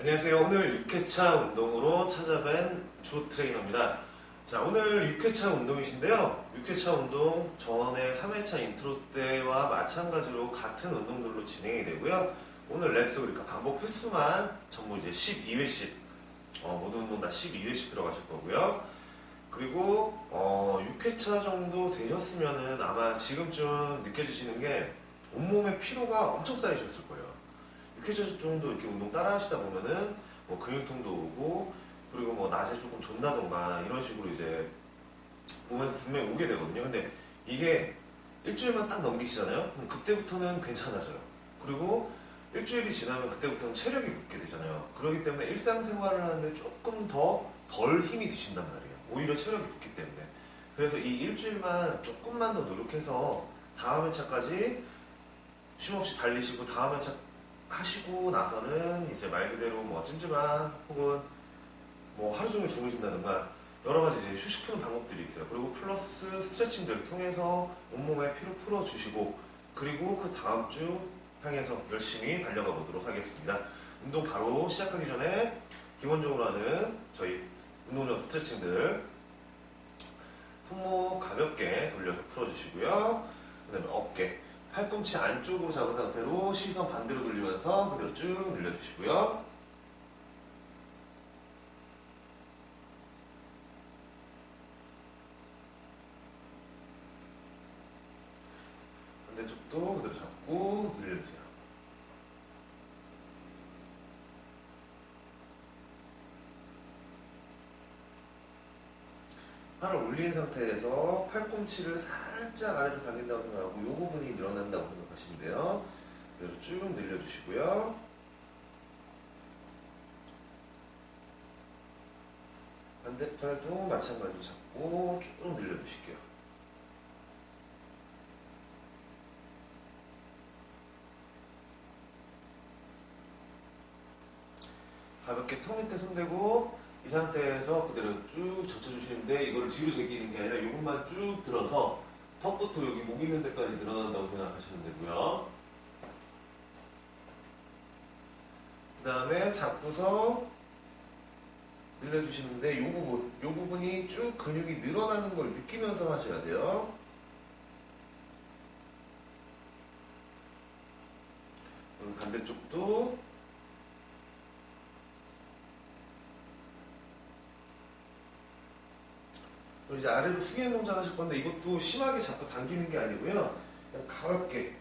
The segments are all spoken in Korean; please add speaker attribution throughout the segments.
Speaker 1: 안녕하세요. 오늘 6회차 운동으로 찾아뵌 조 트레이너입니다. 자, 오늘 6회차 운동이신데요. 6회차 운동 전에 3회차 인트로 때와 마찬가지로 같은 운동들로 진행이 되고요. 오늘 랩스 그러니까 반복 횟수만 전부 이제 12회씩 모든 운동 다 12회씩 들어가실 거고요. 그리고 6회차 정도 되셨으면은 아마 지금쯤 느껴지시는 게 온몸에 피로가 엄청 쌓이셨을 거예요. 6회차 정도 이렇게 운동 따라 하시다 보면은 뭐 근육통도 오고 그리고 뭐 낮에 조금 존다던가 이런 식으로 이제 몸에서 분명히 오게 되거든요. 근데 이게 일주일만 딱 넘기시잖아요. 그럼 그때부터는 괜찮아져요. 그리고 일주일이 지나면 그때부터는 체력이 붙게 되잖아요. 그렇기 때문에 일상생활을 하는데 조금 더 덜 힘이 드신단 말이에요. 오히려 체력이 붙기 때문에. 그래서 이 일주일만 조금만 더 노력해서 다음 회차까지 쉼없이 달리시고 다음 회차 하시고 나서는 이제 말 그대로 뭐 찜질방 혹은 뭐 하루 종일 주무신다든가 여러 가지 이제 휴식 푸는 방법들이 있어요. 그리고 플러스 스트레칭들을 통해서 온몸에 피로 풀어주시고 그리고 그 다음 주 향해서 열심히 달려가 보도록 하겠습니다. 운동 바로 시작하기 전에 기본적으로 하는 저희 운동 전 스트레칭들 손목 가볍게 돌려서 풀어주시고요. 그 다음에 어깨 팔꿈치 안쪽으로 잡은 상태로 시선 반대로 돌리면서 그대로 쭉 늘려주시고요. 반대쪽도 그대로 잡고 늘려주세요. 팔을 올린 상태에서 팔꿈치를 살짝 아래로 당긴다고 생각하고 이 부분이 늘어난다고 생각하시면 돼요. 그대로 쭉 늘려주시고요. 반대팔도 마찬가지로 잡고 쭉 늘려주실게요. 가볍게 턱 밑에 손대고 이 상태에서 그대로 쭉 젖혀주시는데 이거를 뒤로 제끼는 게 아니라 이것만 쭉 들어서 턱부터 여기 목 있는 데까지 늘어난다고 생각하시면 되고요. 그 다음에 잡고서 늘려주시는데 이 부분이 쭉 근육이 늘어나는 걸 느끼면서 하셔야 돼요. 그리고 반대쪽도 이제 아래로 숙이는 동작 하실 건데 이것도 심하게 잡고 당기는 게 아니고요. 그냥 가볍게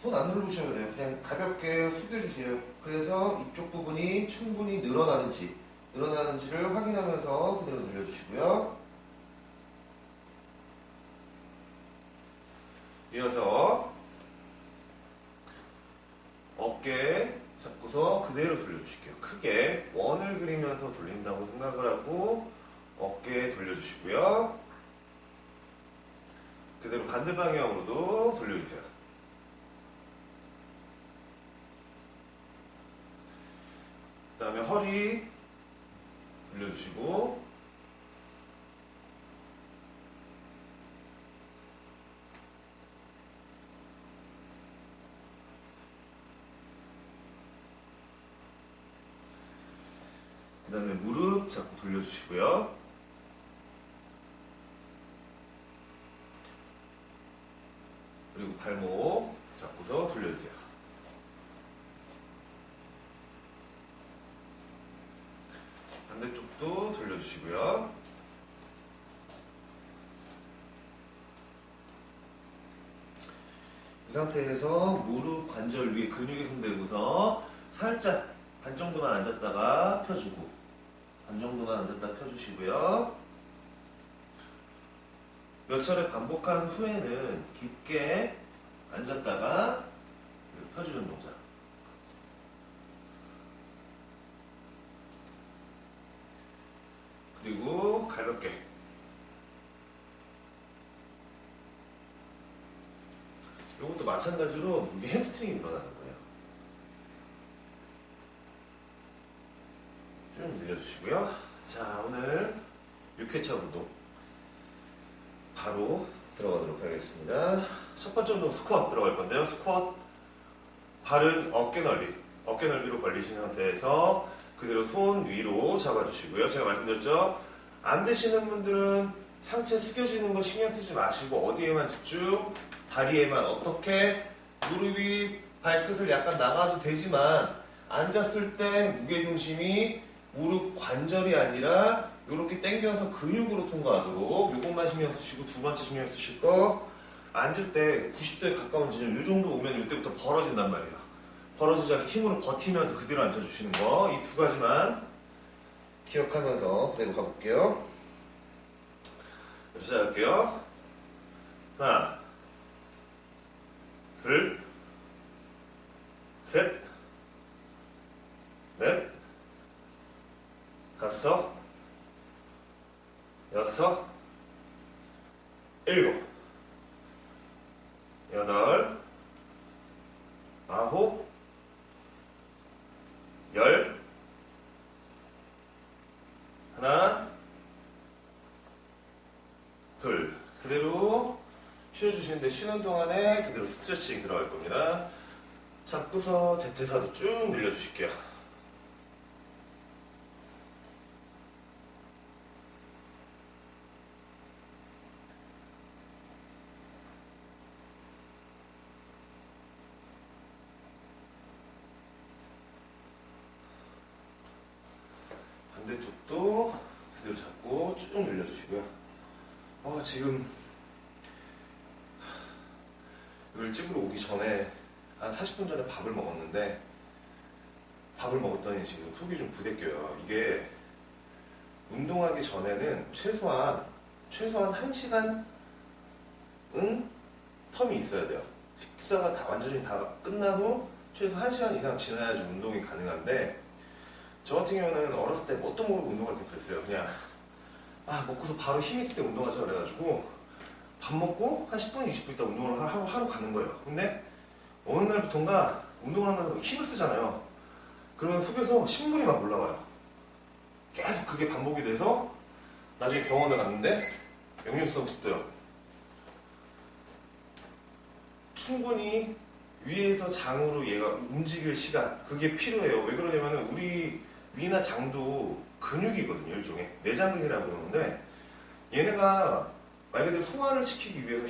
Speaker 1: 손 안 누르셔도 돼요. 그냥 가볍게 숙여주세요. 그래서 이쪽 부분이 충분히 늘어나는지를 확인하면서 그대로 늘려주시고요. 이어서 어깨 잡고서 그대로 돌려주실게요. 크게 원을 그리면서 돌린다고 생각을 하고 어깨 돌려주시고요. 그대로 반대 방향으로도 돌려주세요. 그 다음에 허리 돌려주시고 그 다음에 무릎 잡고 돌려주시고요. 그리고 발목 잡고서 돌려주세요. 반대쪽도 돌려주시고요. 이 상태에서 무릎 관절 위에 근육에 손대고서 살짝 반 정도만 앉았다가 펴주고 반 정도만 앉았다가 펴주시고요. 몇 차례 반복한 후에는 깊게 앉았다가 펴주는 동작. 그리고 가볍게 이것도 마찬가지로 이게 햄스트링이 늘어나는 거예요. 쭉 늘려주시고요. 자, 오늘 6회차 운동 바로 들어가도록 하겠습니다. 첫 번째 운동 스쿼트 들어갈 건데요. 스쿼트 발은 어깨 어깨 넓이로 벌리신 상태에서 그대로 손 위로 잡아주시고요. 제가 말씀드렸죠? 안 되시는 분들은 상체 숙여지는 거 신경 쓰지 마시고 어디에만 집중, 다리에만. 어떻게? 무릎이 발끝을 약간 나가도 되지만 앉았을 때 무게중심이 무릎 관절이 아니라 이렇게 당겨서 근육으로 통과하도록 이것만 신경 쓰시고, 두 번째 신경 쓰실 거, 앉을 때 90도에 가까운 지점 이 정도 오면 이때부터 벌어진단 말이에요. 벌어지지 않게 힘으로 버티면서 그대로 앉아주시는 거, 이 두 가지만 기억하면서 그대로 가볼게요. 시작할게요. 하나, 둘, 셋, 넷, 다섯, 여섯, 일곱, 여덟, 아홉, 열, 하나, 둘. 그대로 쉬어주시는데, 쉬는 동안에 그대로 스트레칭 들어갈 겁니다. 잡고서 대퇴사도 쭉 늘려주실게요. 반대쪽도 그대로 잡고 쭉 늘려주시고요. 지금 이걸 찍으러 오기 전에 한 40분 전에 밥을 먹었는데, 밥을 먹었더니 지금 속이 좀 부대껴요. 이게 운동하기 전에는 최소한 1시간 텀이 있어야 돼요. 식사가 다 완전히 다 끝난 후 최소 1시간 이상 지나야지 운동이 가능한데, 저 같은 경우는 어렸을 때 뭣도 모르고 운동할 때 그랬어요. 그냥 먹고서 바로 힘 있을 때 운동하자 그래가지고 밥 먹고 한 10분, 20분 있다 운동을 하러 가는 거예요. 근데 어느 날부턴가 운동을 하면서 힘을 쓰잖아요. 그러면 속에서 신물이 막 올라와요. 계속 그게 반복이 돼서 나중에 병원에 갔는데 역류성 식도염. 충분히 위에서 장으로 얘가 움직일 시간, 그게 필요해요. 왜 그러냐면 우리 위나 장도 근육이거든요. 일종의 내장근이라고 그러는데, 얘네가 말 그대로 소화를 시키기 위해서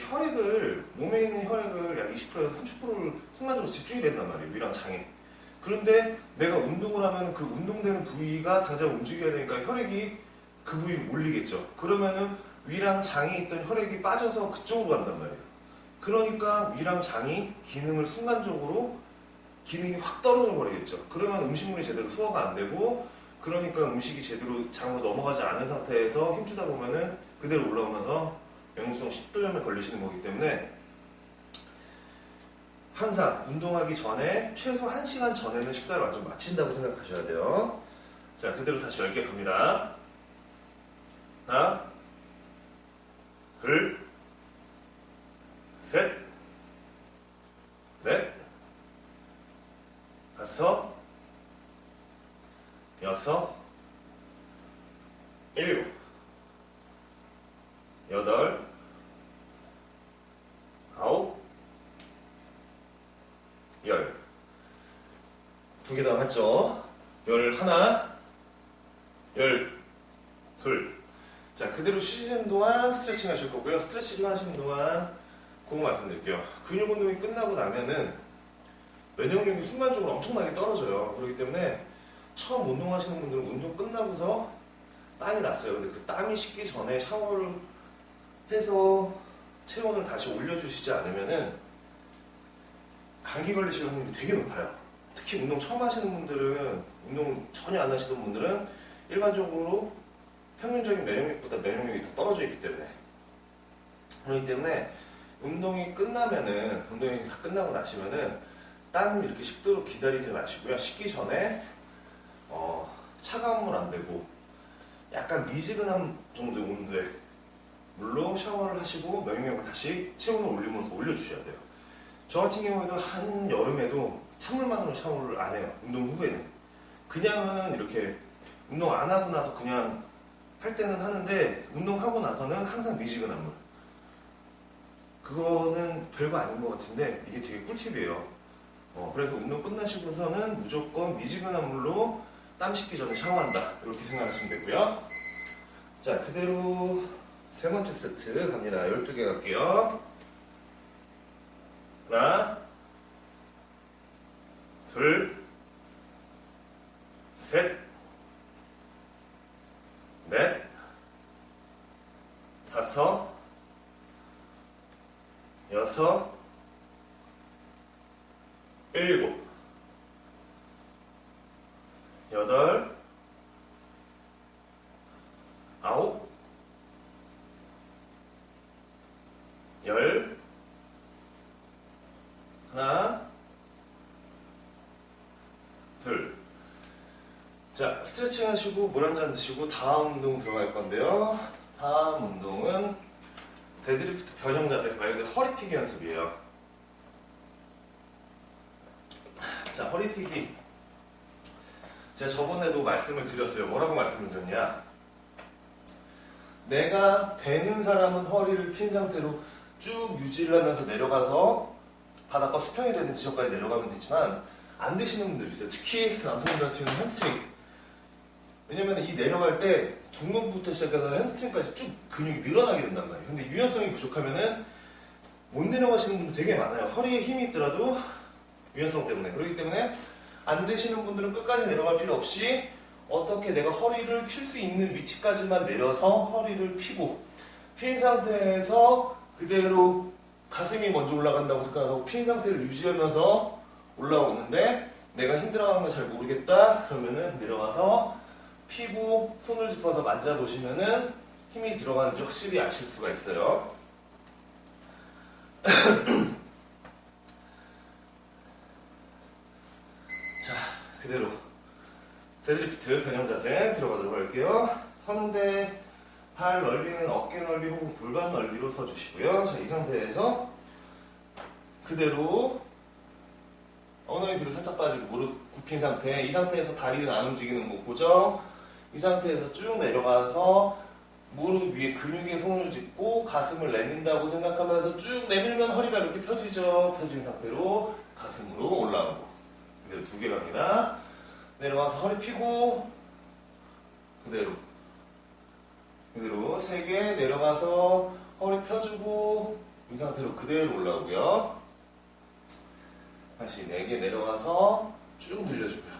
Speaker 1: 몸에 있는 혈액을 약 20%에서 30%를 순간적으로 집중이 된단 말이에요. 위랑 장에. 그런데 내가 운동을 하면 그 운동되는 부위가 당장 움직여야 되니까 혈액이 그 부위로 몰리겠죠. 그러면은 위랑 장에 있던 혈액이 빠져서 그쪽으로 간단 말이에요. 그러니까 위랑 장이 순간적으로 기능이 확 떨어져 버리겠죠. 그러면 음식물이 제대로 소화가 안 되고, 그러니까 음식이 제대로 장으로 넘어가지 않은 상태에서 힘주다 보면은 그대로 올라오면서 역류성 식도염에 걸리시는 거기 때문에, 항상 운동하기 전에 최소 1시간 전에는 식사를 완전 마친다고 생각하셔야 돼요. 자, 그대로 다시 10개 갑니다. 하나, 둘, 셋, 넷, 다섯, 여섯, 일곱, 여덟, 아홉, 열. 2개 더 남았죠? 11, 12. 자, 그대로 쉬시는 동안 스트레칭 하실 거고요. 스트레칭 하시는 동안 그거 말씀드릴게요. 근육 운동이 끝나고 나면은 면역력이 순간적으로 엄청나게 떨어져요. 그렇기 때문에 처음 운동하시는 분들은 운동 끝나고서 땀이 났어요. 근데 그 땀이 식기 전에 샤워를 해서 체온을 다시 올려주시지 않으면은 감기 걸리실 확률이 되게 높아요. 특히 운동 처음 하시는 분들은, 운동 전혀 안 하시던 분들은 일반적으로 평균적인 면역력보다 면역력이 더 떨어져 있기 때문에. 그렇기 때문에 운동이 다 끝나고 나시면은 땀 이렇게 식도록 기다리지 마시고요. 식기 전에 차가운 물 안 되고 약간 미지근한 정도의 온도의 물로 샤워를 하시고 면역력을 다시 체온을 올리면서 올려주셔야 돼요. 저 같은 경우에도 한여름에도 찬물만으로 샤워를 안 해요. 운동 후에는. 그냥은 이렇게 운동 안 하고 나서 그냥 할 때는 하는데, 운동하고 나서는 항상 미지근한 물. 그거는 별거 아닌 것 같은데 이게 되게 꿀팁이에요. 그래서 운동 끝나시고서는 무조건 미지근한 물로 땀 씻기 전에 샤워한다. 이렇게 생각하시면 되고요. 자, 그대로 세 번째 세트 갑니다. 12개 갈게요. 하나, 둘, 셋, 넷, 다섯, 여섯, 일곱, 여덟, 아홉, 열, 하나, 둘. 자, 스트레칭 하시고 물 한 잔 드시고 다음 운동 들어갈 건데요. 다음 운동은 데드리프트 변형 자세, 말 그대로 허리 펴기 연습이에요. 자, 허리 펴기. 제가 저번에도 말씀을 드렸어요. 뭐라고 말씀을 드렸냐? 내가 되는 사람은 허리를 핀 상태로 쭉 유지를 하면서 내려가서 바닥과 수평이 되는 지점까지 내려가면 되지만 안 되시는 분들 있어요. 특히 남성분들 같은 경우는 햄스트링. 왜냐면 이 내려갈 때 둔근부터 시작해서 햄스트링까지 쭉 근육이 늘어나게 된단 말이에요. 근데 유연성이 부족하면은 못 내려가시는 분들 되게 많아요. 허리에 힘이 있더라도 유연성 때문에. 그렇기 때문에 안 되시는 분들은 끝까지 내려갈 필요 없이 어떻게 내가 허리를 필 수 있는 위치까지만 내려서 허리를 펴고 핀 상태에서 그대로 가슴이 먼저 올라간다고 생각하고 핀 상태를 유지하면서 올라오는데 내가 힘들어하는 걸 잘 모르겠다 그러면은 내려와서 피고 손을 짚어서 만져보시면은 힘이 들어가는지 확실히 아실 수가 있어요. 자, 그대로 데드리프트 변형 자세 들어가도록 할게요. 서는데 발 넓이는 어깨 넓이 혹은 골반 넓이로 서주시고요. 자, 이 상태에서 그대로 엉덩이 뒤로 살짝 빠지고 무릎 굽힌 상태. 이 상태에서 다리는 안 움직이는 거 고정. 이 상태에서 쭉 내려가서 무릎 위에 근육에 손을 짚고 가슴을 내민다고 생각하면서 쭉 내밀면 허리가 이렇게 펴지죠. 펴진 상태로 가슴으로 올라오고. 그대로 2개 갑니다. 내려가서 허리 펴고 그대로 3개 내려가서 허리 펴주고 이 상태로 그대로 올라오고요. 다시 4개 내려가서 쭉 늘려주고요.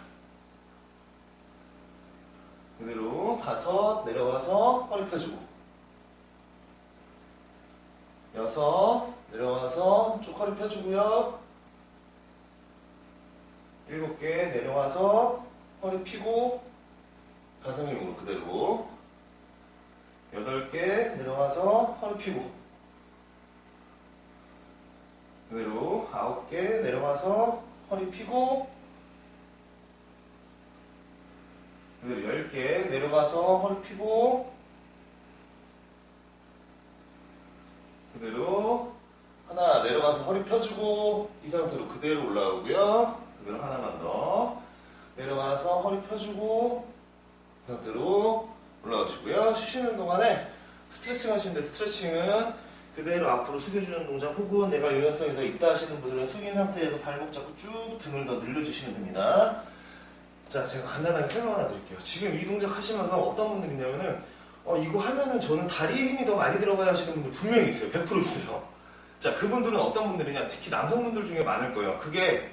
Speaker 1: 그대로 5 내려가서 허리 펴주고 6 내려가서 쭉 허리 펴주고요. 7개 내려와서 허리 펴고 가슴 힘으로 그대로 8개 내려와서 허리 펴고 그대로 9개 내려와서 허리 펴고 그대로 10개 내려가서 허리 펴고 그대로 하나 내려가서 허리 펴주고 이 상태로 그대로 올라오고요. 그대로 하나만 더 내려가서 허리 펴주고 이 상태로 올라오시고요. 쉬시는 동안에 스트레칭 하시는데 스트레칭은 그대로 앞으로 숙여주는 동작 혹은 내가 유연성이 더 있다 하시는 분들은 숙인 상태에서 발목 잡고 쭉 등을 더 늘려주시면 됩니다. 자, 제가 간단하게 설명 하나 드릴게요. 지금 이 동작 하시면서 어떤 분들이 있냐면은 이거 하면은 저는 다리에 힘이 더 많이 들어가야 하시는 분들 분명히 있어요. 100% 있어요. 자, 그분들은 어떤 분들이냐, 특히 남성분들 중에 많을 거예요. 그게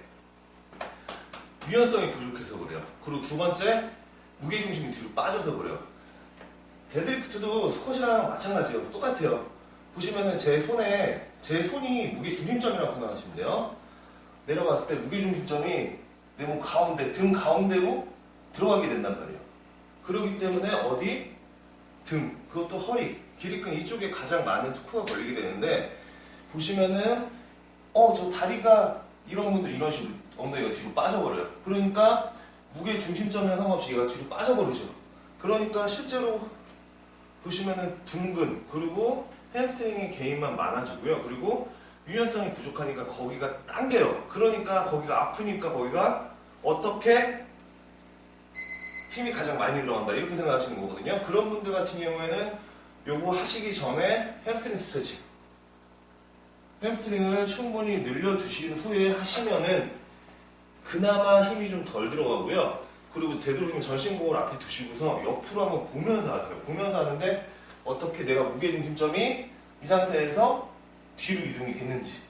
Speaker 1: 유연성이 부족해서 그래요. 그리고 두 번째, 무게중심이 뒤로 빠져서 그래요. 데드리프트도 스쿼시랑 마찬가지예요. 똑같아요. 보시면은 제 손이 무게중심점이라고 생각하시면 돼요. 내려갔을 때 무게중심점이 내 몸 가운데, 등 가운데로 들어가게 된단 말이에요. 그렇기 때문에 어디? 등, 그것도 허리, 길이끈 이쪽에 가장 많은 특후가 걸리게 되는데 보시면은 저 다리가 이런 분들 이런 식으로 엉덩이가 뒤로 빠져버려요. 그러니까 무게 중심점이랑 상관없이 얘가 뒤로 빠져버리죠. 그러니까 실제로 보시면은 둥근 그리고 햄스트링의 개인만 많아지고요. 그리고 유연성이 부족하니까 거기가 당겨요. 그러니까 거기가 아프니까 거기가 어떻게 힘이 가장 많이 들어간다 이렇게 생각하시는 거거든요. 그런 분들 같은 경우에는 요거 하시기 전에 햄스트링 스트레칭 햄스트링을 충분히 늘려주신 후에 하시면은 그나마 힘이 좀 덜 들어가고요. 그리고 되도록이면 전신공을 앞에 두시고서 옆으로 한번 보면서 하세요. 보면서 하는데 어떻게 내가 무게중심점이 이 상태에서 뒤로 이동이 됐는지.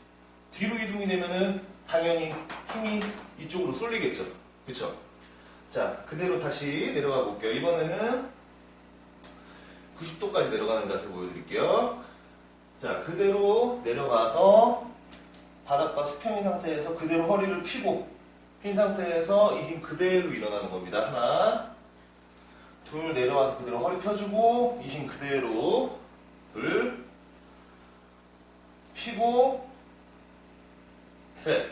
Speaker 1: 뒤로 이동이 되면은 당연히 힘이 이쪽으로 쏠리겠죠. 그쵸? 자, 그대로 다시 내려가 볼게요. 이번에는 90도까지 내려가는 자세 보여드릴게요. 자, 그대로 내려가서 바닥과 수평인 상태에서 그대로 허리를 펴고 핀 상태에서 이 힘 그대로 일어나는 겁니다. 하나, 둘, 내려와서 그대로 허리 펴주고 이 힘 그대로 둘, 펴고 셋,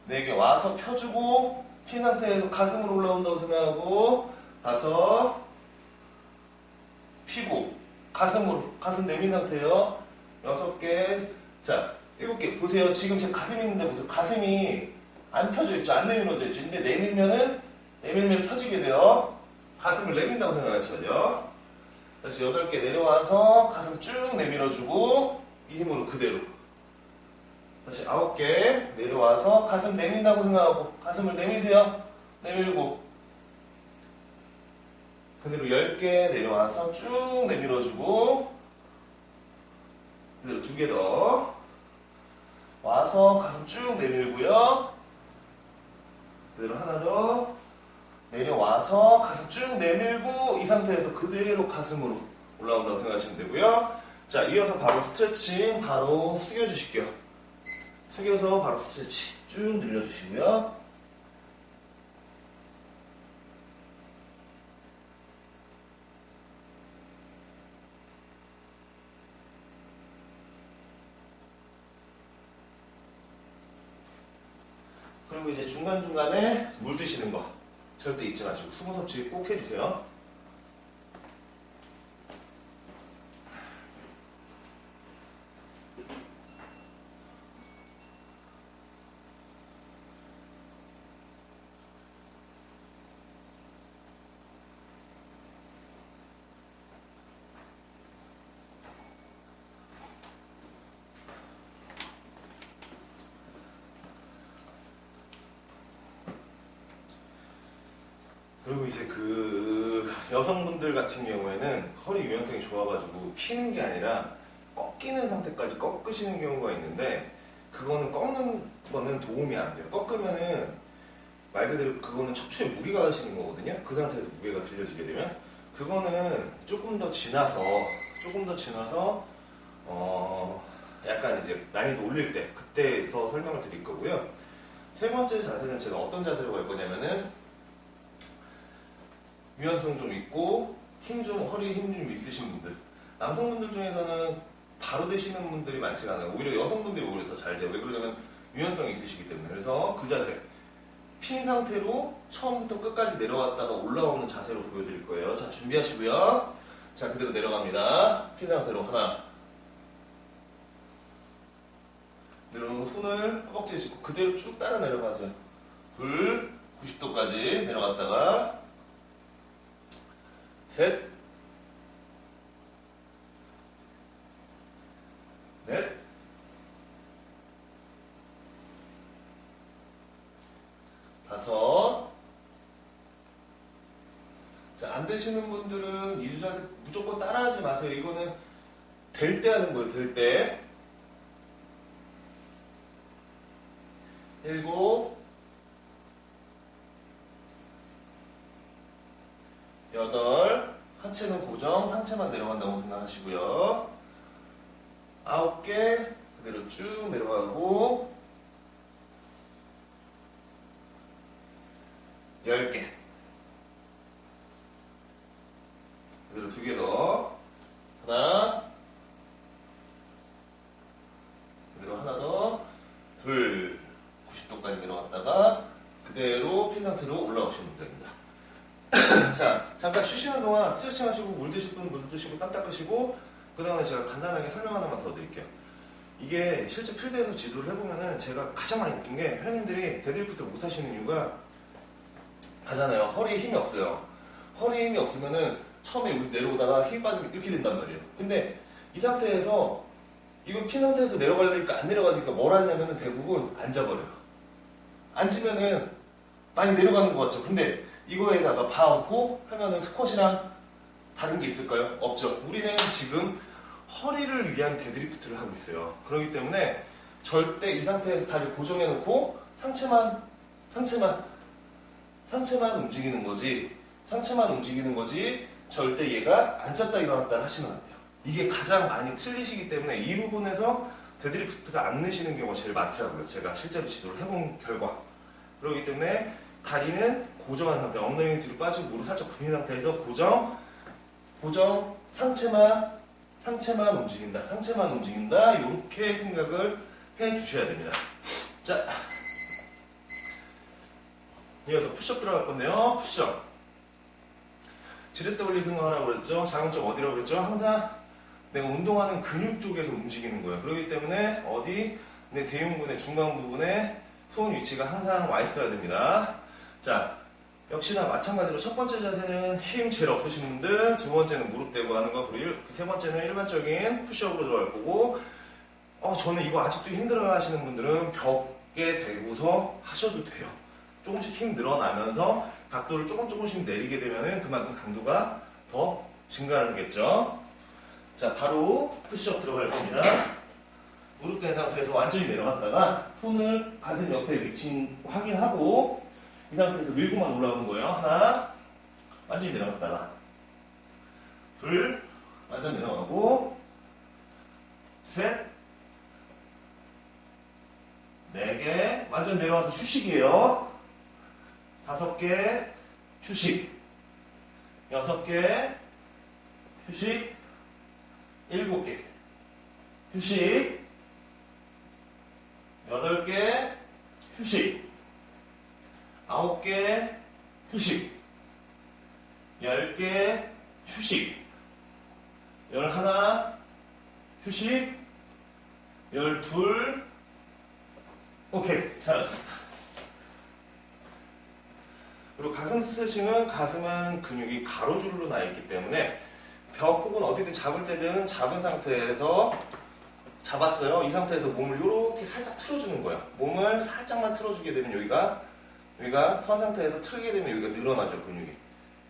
Speaker 1: 네 개 와서 펴주고 핀 상태에서 가슴으로 올라온다고 생각하고 다섯, 펴고 가슴으로 가슴 내민 상태예요. 여섯 개, 자 일곱 개 보세요. 지금 제 가슴 있는데 보세요. 가슴이 안 펴져 있죠. 안 내밀어져 있죠. 근데 내밀면 펴지게 돼요. 가슴을 내민다고 생각하셔야죠. 다시 8개 내려와서 가슴 쭉 내밀어주고 이 힘으로 그대로. 다시 9개 내려와서 가슴 내민다고 생각하고 가슴을 내미세요. 내밀고 그대로 10개 내려와서 쭉 내밀어주고 그대로 2개 더 와서 가슴 쭉 내밀고요. 그대로 하나 더 내려와서 가슴 쭉 내밀고 이 상태에서 그대로 가슴으로 올라온다고 생각하시면 되고요. 자, 이어서 바로 스트레칭 바로 숙여주실게요. 숙여서 바로 스트레칭 쭉 늘려주시고요. 그리고 이제 중간중간에 물 드시는 거 절대 잊지 마시고 수분 섭취 꼭 해주세요. 그리고 이제 그 여성분들 같은 경우에는 허리 유연성이 좋아가지고 피는 게 아니라 꺾이는 상태까지 꺾으시는 경우가 있는데 그거는 꺾는 거는 도움이 안 돼요. 꺾으면은 말 그대로 그거는 척추에 무리가 가시는 거거든요. 그 상태에서 무게가 들려지게 되면 그거는 조금 더 지나서 약간 이제 난이도 올릴 때 그때서 설명을 드릴 거고요. 세 번째 자세는 제가 어떤 자세로 갈 거냐면은 유연성 좀 있고 허리 힘 좀 있으신 분들, 남성분들 중에서는 바로 되시는 분들이 많지가 않아요. 오히려 여성분들이 오히려 더 잘 돼요. 왜 그러냐면 유연성이 있으시기 때문에. 그래서 그 자세 핀 상태로 처음부터 끝까지 내려왔다가 올라오는 자세로 보여드릴 거예요. 자, 준비하시고요. 자, 그대로 내려갑니다. 핀 상태로 하나, 내려오는 손을 허벅지에 짚고 그대로 쭉 따라 내려가세요. 둘, 90도까지 내려갔다가 셋, 넷, 다섯. 자, 안 되시는 분들은 이주 자세 무조건 따라하지 마세요. 이거는 될 때 하는 거예요. 될 때. 일곱, 여덟, 하체는 고정, 상체만 내려간다고 생각하시고요. 9개, 그대로 쭉 내려가고, 10개. 그대로 2개 더. 하나, 그대로 하나 더. 둘, 90도까지 내려갔다가, 그대로 핀 상태로 올라오시면 됩니다. 자, 잠깐 쉬시는 동안 스트레칭 하시고 물 드실 분 물 드시고 땀 닦으시고 그 다음에 제가 간단하게 설명 하나만 더 드릴게요. 이게 실제 필드에서 지도를 해보면은 제가 가장 많이 느낀 게 회원님들이 데드리프트를 못 하시는 이유가 하잖아요. 허리에 힘이 없어요. 허리에 힘이 없으면은 처음에 여기서 내려오다가 힘이 빠지면 이렇게 된단 말이에요. 근데 이 상태에서 이거 핀 상태에서 내려가려니까 안 내려가니까 뭘 하냐면은 대부분 앉아버려요. 앉으면은 많이 내려가는 것 같죠. 근데 이거에다가 바 얹고 하면은 스쿼시랑 다른 게 있을까요? 없죠. 우리는 지금 허리를 위한 데드리프트를 하고 있어요. 그렇기 때문에 절대 이 상태에서 다리를 고정해 놓고 상체만 움직이는 거지. 상체만 움직이는 거지. 절대 얘가 앉았다 일어났다 하시면 안 돼요. 이게 가장 많이 틀리시기 때문에 이 부분에서 데드리프트가 안 느시는 경우가 제일 많더라고요. 제가 실제로 지도를 해본 결과. 그렇기 때문에 다리는 고정한 상태, 엉덩이 뒤로 빠지고 무릎 살짝 굽힌 상태에서 고정, 상체만 움직인다. 이렇게 생각을 해 주셔야 됩니다. 자, 이어서 푸시업 들어갈 건데요. 푸시업. 지렛대 올리 생각하라고 그랬죠. 자극점 어디라고 그랬죠? 항상 내가 운동하는 근육 쪽에서 움직이는 거예요. 그렇기 때문에 어디 내 대흉근의 중간 부분에 손 위치가 항상 와 있어야 됩니다. 자, 역시나 마찬가지로 첫 번째 자세는 힘 제일 없으신 분들, 두 번째는 무릎 대고 하는 거, 그리고 세 번째는 일반적인 푸시업으로 들어갈 거고, 저는 이거 아직도 힘들어 하시는 분들은 벽에 대고서 하셔도 돼요. 조금씩 힘 늘어나면서 각도를 조금씩 내리게 되면은 그만큼 강도가 더 증가를 하겠죠. 자, 바로 푸시업 들어갈 겁니다. 무릎 된 상태에서 완전히 내려갔다가 손을 가슴 옆에 위치 확인하고 이 상태에서 밀고만 올라오는 거예요. 하나, 완전히 내려갔다가 둘, 완전 내려가고 셋, 네 개, 완전 내려와서 휴식이에요. 5개, 휴식. 6개, 휴식. 7개, 휴식. 8개, 휴식. 9개, 휴식. 10개, 휴식. 11, 휴식. 12, 오케이. 잘했습니다. 그리고 가슴 스트레칭은 가슴은 근육이 가로줄로 나 있기 때문에 벽 혹은 어디든 잡을 때든 잡은 상태에서 잡았어요. 이 상태에서 몸을 이렇게 살짝 틀어주는 거예요. 몸을 살짝만 틀어주게 되면 여기가 선 상태에서 틀게 되면 여기가 늘어나죠, 근육이.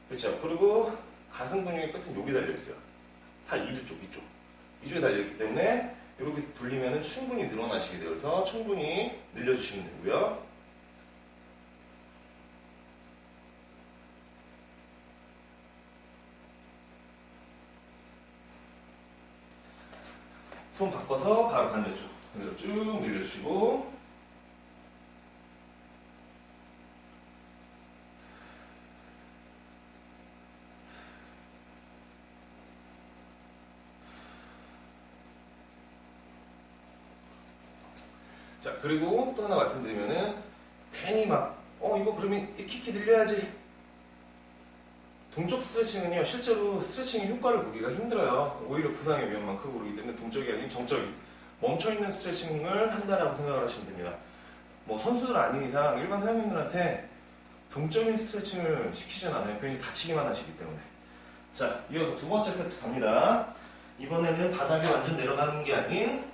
Speaker 1: 그렇죠. 그리고 가슴 근육의 끝은 여기 달려있어요. 팔 이두 쪽, 이쪽에 달려있기 때문에 이렇게 돌리면 충분히 늘어나시게 돼요. 그래서 충분히 늘려주시면 되고요. 손 바꿔서 바로 반대쪽. 그대로 쭉 늘려주시고. 자, 그리고 또 하나 말씀드리면은 괜히 막 이거 그러면 키키 늘려야지. 동적 스트레칭은요, 실제로 스트레칭의 효과를 보기가 힘들어요. 오히려 부상의 위험만 크고 그러기 때문에 동적이 아닌 정적인 멈춰있는 스트레칭을 한다라고 생각을 하시면 됩니다. 뭐 선수들 아닌 이상 일반 회원님들한테 동적인 스트레칭을 시키진 않아요. 괜히 다치기만 하시기 때문에. 자, 이어서 두 번째 세트 갑니다. 이번에는 바닥에 완전 내려가는 게 아닌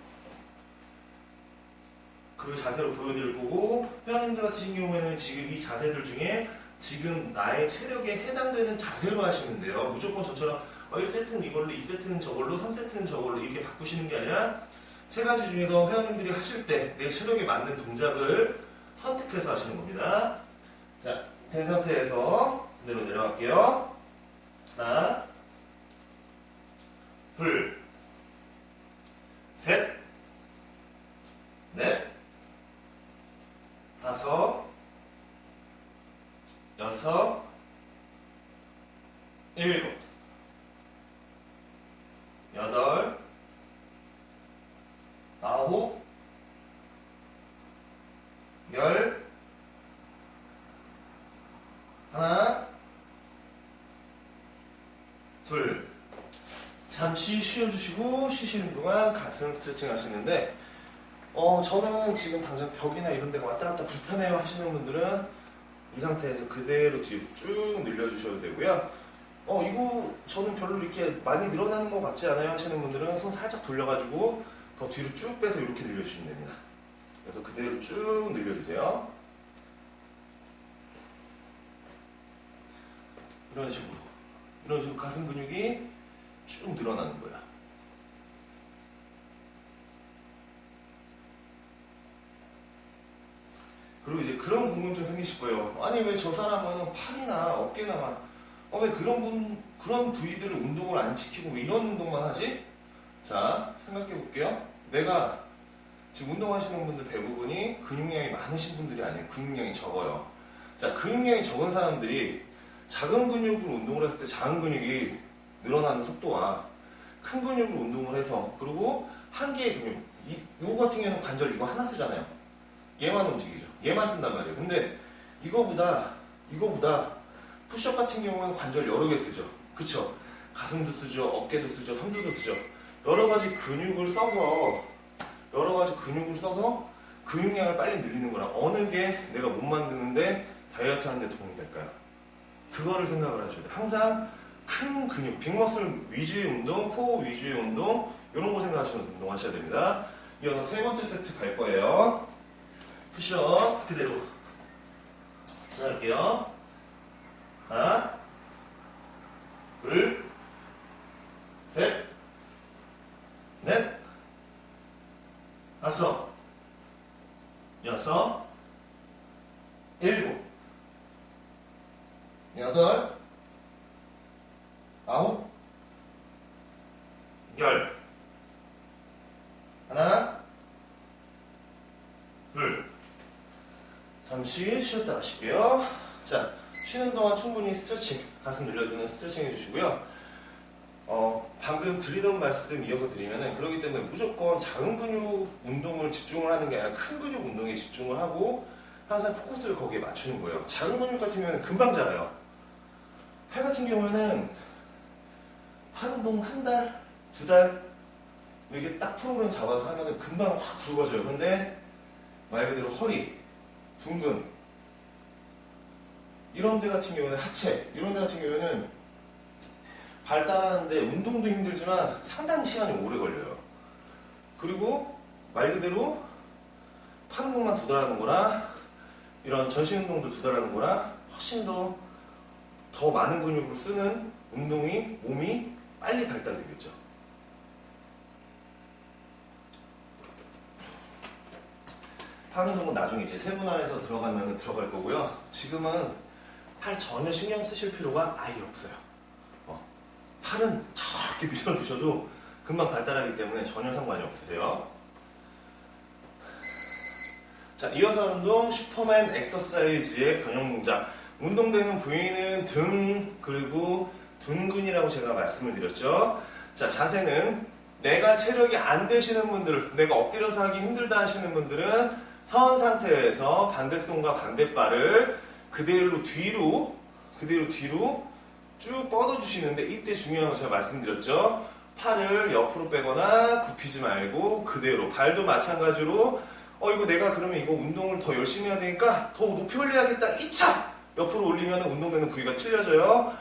Speaker 1: 그 자세로 보여드릴 거고, 회원님들 같으신 경우에는 지금 이 자세들 중에 지금 나의 체력에 해당되는 자세로 하시면 돼요. 무조건 저처럼 1세트는 이걸로, 2세트는 저걸로, 3세트는 저걸로 이렇게 바꾸시는 게 아니라 세 가지 중에서 회원님들이 하실 때 내 체력에 맞는 동작을 선택해서 하시는 겁니다. 자, 된 상태에서 그대로 내려갈게요. 하나, 둘, 셋, 넷, 다섯, 여섯, 일곱, 여덟, 아홉, 열, 하나, 둘. 잠시 쉬어주시고 쉬시는 동안 가슴 스트레칭 하시는데 저는 지금 당장 벽이나 이런 데가 왔다 갔다 불편해요 하시는 분들은 이 상태에서 그대로 뒤로 쭉 늘려주셔도 되고요. 이거 저는 별로 이렇게 많이 늘어나는 것 같지 않아요 하시는 분들은 손 살짝 돌려가지고 더 뒤로 쭉 빼서 이렇게 늘려주시면 됩니다. 그래서 그대로 쭉 늘려주세요. 이런 식으로 가슴 근육이 쭉 늘어나는 거야. 그리고 이제 그런 궁금증 생기실 거예요. 아니 왜 저 사람은 팔이나 어깨나 왜 그런 부위들을 운동을 안 시키고 왜 이런 운동만 하지? 자, 생각해 볼게요. 내가 지금 운동하시는 분들 대부분이 근육량이 많으신 분들이 아니에요. 근육량이 적어요. 자, 근육량이 적은 사람들이 작은 근육으로 운동을 했을 때 작은 근육이 늘어나는 속도와 큰 근육으로 운동을 해서, 그리고 한 개의 근육, 이거 같은 경우는 관절 이거 하나 쓰잖아요. 얘만 움직이죠. 얘만 쓴단 말이에요. 근데 이거보다 푸시업 같은 경우는 관절 여러 개 쓰죠. 그쵸? 가슴도 쓰죠, 어깨도 쓰죠, 삼두도 쓰죠. 여러 가지 근육을 써서 근육량을 빨리 늘리는 거라 어느 게 내가 못 만드는데 다이어트 하는 데 도움이 될까요? 그거를 생각을 하셔야 돼요. 항상 큰 근육, 빅머슬 위주의 운동, 코어 위주의 운동, 이런 거 생각하시면서 운동하셔야 됩니다. 이어서 세 번째 세트 갈 거예요. 푸시업 그대로 시작할게요. 하나, 둘, 셋, 넷, 다섯, 여섯, 일곱, 여덟, 아홉, 열. 하나, 둘. 잠시 쉬었다 가실게요. 자, 쉬는 동안 충분히 스트레칭, 가슴 늘려주는 스트레칭 해주시고요. 방금 드리던 말씀 이어서 드리면은, 그렇기 때문에 무조건 작은 근육 운동을 집중을 하는 게 아니라 큰 근육 운동에 집중을 하고 항상 포커스를 거기에 맞추는 거예요. 작은 근육 같은 경우에는 금방 자라요. 팔 같은 경우에는 팔 운동 한 달, 두 달 이게 딱 프로그램 잡아서 하면은 금방 확 굵어져요. 근데 말 그대로 허리, 둥근 이런 데 같은 경우는 하체, 이런 데 같은 경우에는 발달하는데 운동도 힘들지만 상당히 시간이 오래 걸려요. 그리고 말 그대로 팔 운동만 두 달 하는 거나 이런 전신 운동들 두 달 하는 거나 훨씬 더 많은 근육을 쓰는 운동이 몸이 빨리 발달되겠죠. 팔 운동은 나중에 이제 세분화해서 들어가면 들어갈 거고요. 지금은 팔 전혀 신경 쓰실 필요가 아예 없어요. 팔은 저렇게 밀어두셔도 금방 발달하기 때문에 전혀 상관이 없으세요. 자, 이어서 하는 운동 슈퍼맨 엑서사이즈의 변형 동작. 운동되는 부위는 등 그리고 둔근이라고 제가 말씀을 드렸죠. 자, 자세는 내가 체력이 안 되시는 분들, 내가 엎드려서 하기 힘들다 하시는 분들은 선 상태에서 반대손과 반대발을 그대로 뒤로 쭉 뻗어주시는데, 이때 중요한 거 제가 말씀드렸죠. 팔을 옆으로 빼거나 굽히지 말고 그대로, 발도 마찬가지로 이거 내가 그러면 이거 운동을 더 열심히 해야 되니까 더 높이 올려야겠다, 이차! 옆으로 올리면 운동되는 부위가 틀려져요.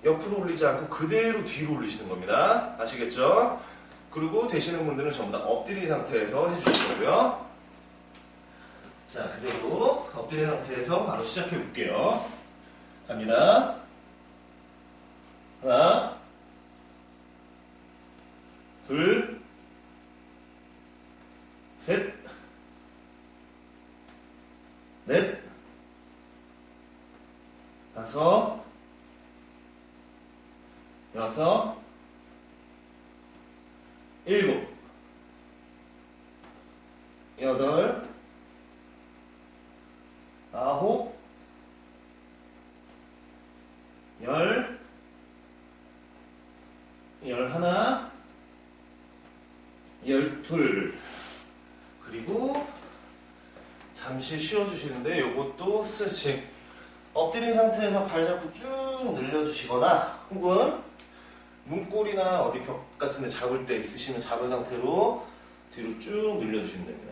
Speaker 1: 옆으로 올리지 않고 그대로 뒤로 올리시는 겁니다. 아시겠죠? 그리고 되시는 분들은 전부 다 엎드린 상태에서 해주실 거고요. 자, 그대로 엎드린 상태에서 바로 시작해 볼게요. 갑니다. 하나, 둘, 셋, 넷, 다섯, 여섯, 일곱, 여덟, 아홉, 열, 열하나, 열둘. 그리고 잠시 쉬어주시는데, 요것도 스트레칭. 엎드린 상태에서 발 잡고 쭉 늘려주시거나, 혹은 문골이나 어디 벽 같은 데 잡을 때 있으시면 잡은 상태로 뒤로 쭉 늘려주시면 됩니다.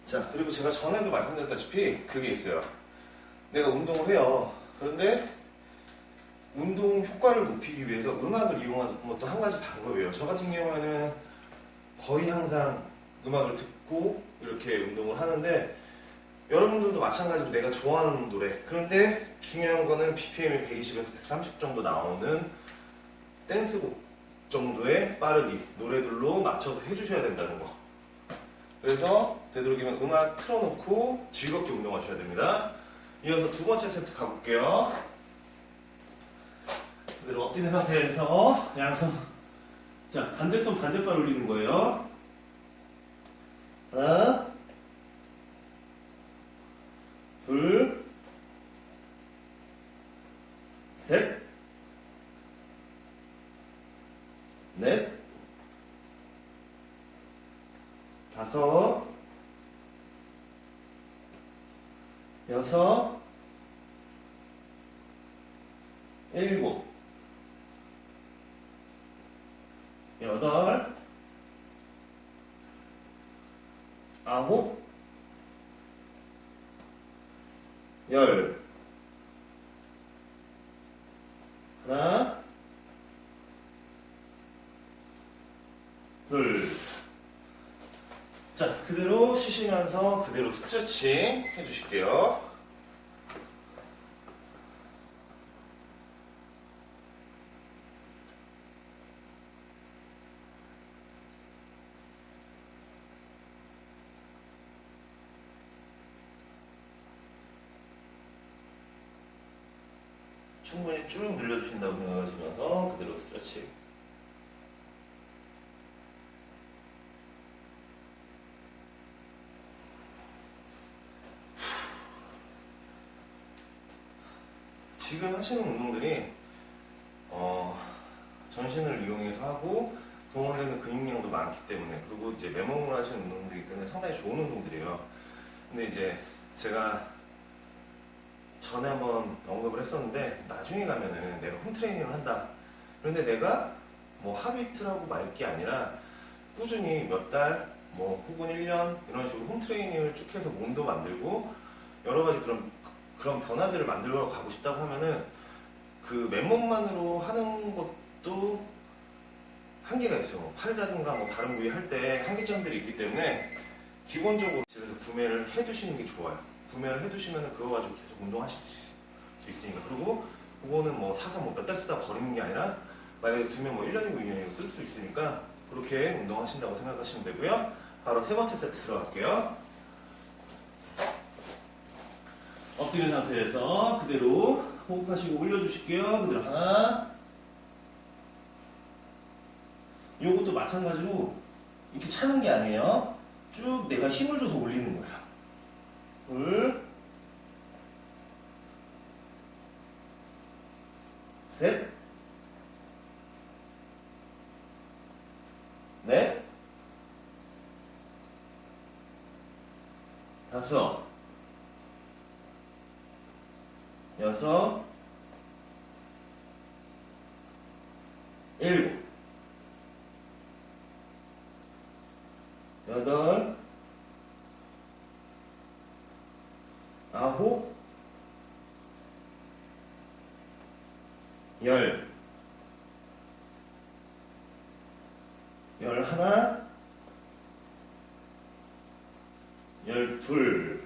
Speaker 1: 자, 그리고 제가 전에도 말씀드렸다시피 그게 있어요. 내가 운동을 해요. 그런데 운동 효과를 높이기 위해서 음악을 이용하는 것도 한 가지 방법이에요. 저 같은 경우에는 거의 항상 음악을 듣고 이렇게 운동을 하는데, 여러분들도 마찬가지로 내가 좋아하는 노래, 그런데 중요한 거는 BPM이 120에서 130 정도 나오는 댄스곡 정도의 빠르기, 노래들로 맞춰서 해주셔야 된다는 거. 그래서 되도록이면 음악 틀어놓고 즐겁게 운동하셔야 됩니다. 이어서 두 번째 세트 가볼게요. 그대로 엎드린 상태에서 양손, 자, 반대손 반대발 올리는 거예요. 하나, 둘, 셋, 넷, 다섯, 여섯, 일곱, 여덟, 아홉, 열. 하나, 둘. 자, 그대로 쉬시면서 그대로 스트레칭 해주실게요. 충분히 쭉 늘려주신다고 생각하시면서 그대로 스트레칭. 지금 하시는 운동들이 전신을 이용해서 하고 동원되는 근육량도 많기 때문에, 그리고 이제 맨몸으로 하시는 운동들이기 때문에 상당히 좋은 운동들이에요. 근데 이제 제가 전에 한번 언급을 했었는데, 나중에 가면은 내가 홈트레이닝을 한다. 그런데 내가 뭐 하루 이틀 하고 말 게 아니라 꾸준히 몇 달, 뭐 혹은 1년 이런 식으로 홈트레이닝을 쭉 해서 몸도 만들고 여러 가지 그런 변화들을 만들어 가고 싶다고 하면은 그 맨몸만으로 하는 것도 한계가 있어요. 뭐 팔이라든가 뭐 다른 부위 할 때 한계점들이 있기 때문에 기본적으로 집에서 구매를 해두시는 게 좋아요. 구매를 해두시면 그거 가지고 계속 운동하실 수 있으니까. 그리고 그거는 뭐 사서 뭐 몇 달 쓰다 버리는 게 아니라 만약에 두면 뭐 1년이고 2년이고 쓸 수 있으니까 그렇게 운동하신다고 생각하시면 되고요. 바로 세 번째 세트 들어갈게요. 엎드린 상태에서 그대로 호흡하시고 올려주실게요. 그대로 하나. 요것도 마찬가지로 이렇게 차는 게 아니에요. 쭉 내가 힘을 줘서 올리는 거야. 둘, 셋, 넷, 다섯, 여섯, 일곱, 여덟, 아홉, 열, 열하나, 열둘.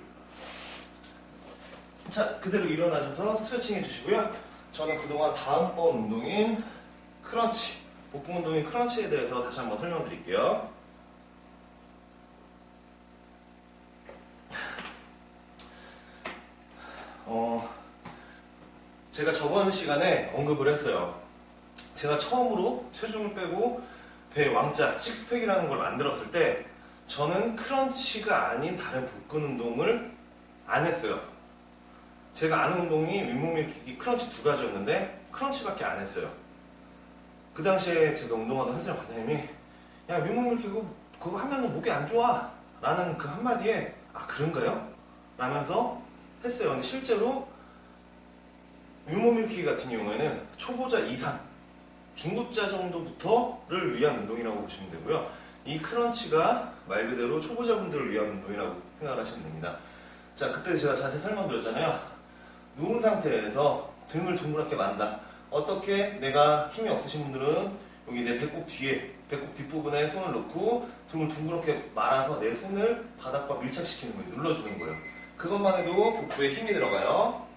Speaker 1: 자, 그대로 일어나셔서 스트레칭 해주시고요. 저는 그동안 다음번 운동인 크런치, 복부 운동인 크런치에 대해서 다시 한번 설명드릴게요. 제가 저번 시간에 언급을 했어요. 제가 처음으로 체중을 빼고 배 왕자, 식스팩이라는 걸 만들었을 때 저는 크런치가 아닌 다른 복근 운동을 안 했어요. 제가 아는 운동이 윗몸 일으키기, 크런치 두 가지였는데 크런치밖에 안 했어요. 그 당시에 제가 운동하던 헬스장 과장님이 야, 윗몸 일으키고 그거 하면은 목이 안 좋아 라는 그 한마디에 아, 그런가요? 라면서 했어요. 근데 실제로 윗몸 일으키기 같은 경우에는 초보자 이상, 중급자 정도부터를 위한 운동이라고 보시면 되고요. 이 크런치가 말 그대로 초보자분들을 위한 운동이라고 생각하시면 됩니다. 자, 그때 제가 자세히 설명드렸잖아요. 누운 상태에서 등을 둥그렇게 만다. 어떻게 내가 힘이 없으신 분들은 여기 내 배꼽 뒤에, 배꼽 뒷부분에 손을 넣고 등을 둥그렇게 말아서 내 손을 바닥과 밀착시키는 거예요. 눌러주는 거예요. 그것만 해도 복부에 힘이 들어가요.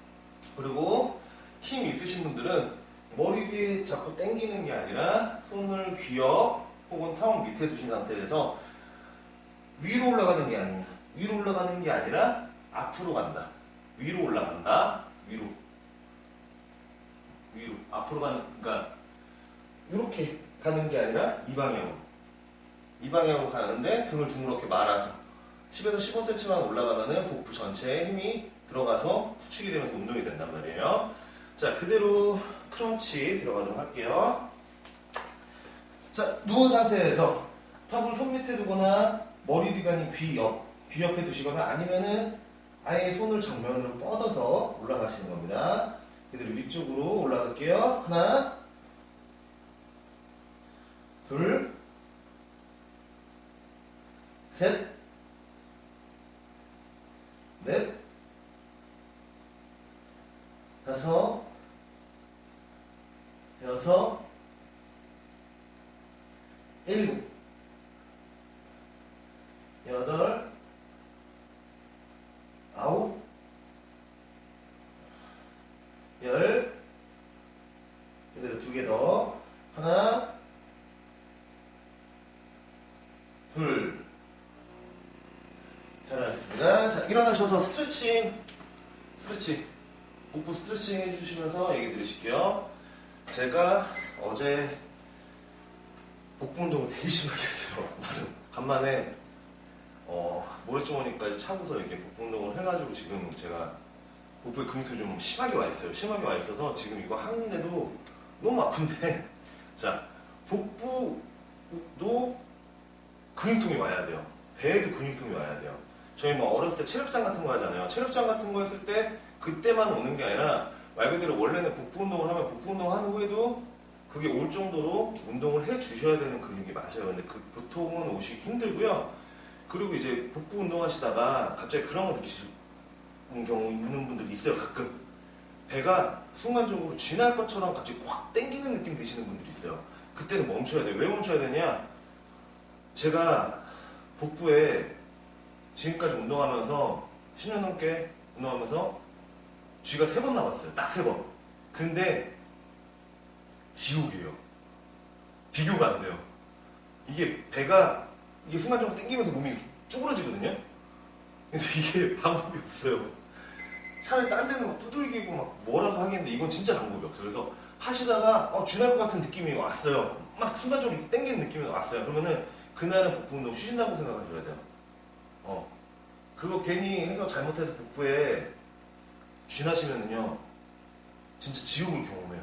Speaker 1: 그리고 힘 있으신 분들은 머리 뒤에 자꾸 당기는 게 아니라 손을 귀엽 혹은 턱 밑에 두신 상태에서 위로 올라가는 게 아니야. 위로 올라가는 게 아니라 앞으로 간다. 위로 올라간다. 위로. 위로. 앞으로 가는, 그러니까 이렇게 가는 게 아니라 이 방향으로. 이 방향으로 가는데 등을 둥그렇게 말아서 10에서 15cm만 올라가면은 복부 전체에 힘이 들어가서 수축이 되면서 운동이 된단 말이에요. 자, 그대로 크런치 들어가도록 할게요. 자, 누운 상태에서 턱을 손 밑에 두거나 머리 뒤가 아닌 귀 옆에 두시거나 아니면은 아예 손을 정면으로 뻗어서 올라가시는 겁니다. 그대로 위쪽으로 올라갈게요. 하나, 둘, 셋, 넷, 다섯, 여섯, 일곱, 여덟, 아홉, 열, 그대로 두 개 더. 하나, 둘. 잘하셨습니다. 자, 일어나셔서 스트레칭. 복부 스트레칭 해주시면서 얘기 드리실게요. 제가 어제 복부 운동을 되게 심하게 했어요. 나름 간만에 모래주머니까지 차고서 이렇게 복부 운동을 해가지고 지금 제가 복부에 근육통이 좀 심하게 와 있어요. 심하게 와 있어서 지금 이거 하는데도 너무 아픈데 자, 복부도 근육통이 와야 돼요. 배에도 근육통이 와야 돼요. 저희 뭐 어렸을 때 체력장 같은 거 하잖아요. 체력장 같은 거 했을 때 그때만 오는 게 아니라 말 그대로 원래는 복부 운동을 하면 복부 운동 한 후에도 그게 올 정도로 운동을 해 주셔야 되는 근육이 맞아요. 근데 그 보통은 오시기 힘들고요. 그리고 이제 복부 운동 하시다가 갑자기 그런 거 느끼시는 경우 있는 분들이 있어요. 가끔 배가 순간적으로 쥐날 것처럼 갑자기 확 당기는 느낌 드시는 분들이 있어요. 그때는 멈춰야 돼요. 왜 멈춰야 되냐? 제가 복부에 지금까지 운동하면서 10년 넘게 운동하면서 쥐가 3번 나왔어요. 딱 3번. 근데 지옥이에요. 비교가 안 돼요. 이게 배가 이게 순간적으로 당기면서 몸이 쭈그러지거든요. 그래서 이게 방법이 없어요. 차라리 딴 데는 막 두들기고 막 뭐라도 하겠는데 이건 진짜 방법이 없어요. 그래서 하시다가 쥐날 것 같은 느낌이 왔어요. 막 순간적으로 이렇게 당기는 느낌이 왔어요. 그러면은 그날은 복부 운동 쉬신다고 생각하셔야 돼요. 그거 괜히 해서 잘못해서 복부에 쥐나시면은요 진짜 지옥을 경험해요.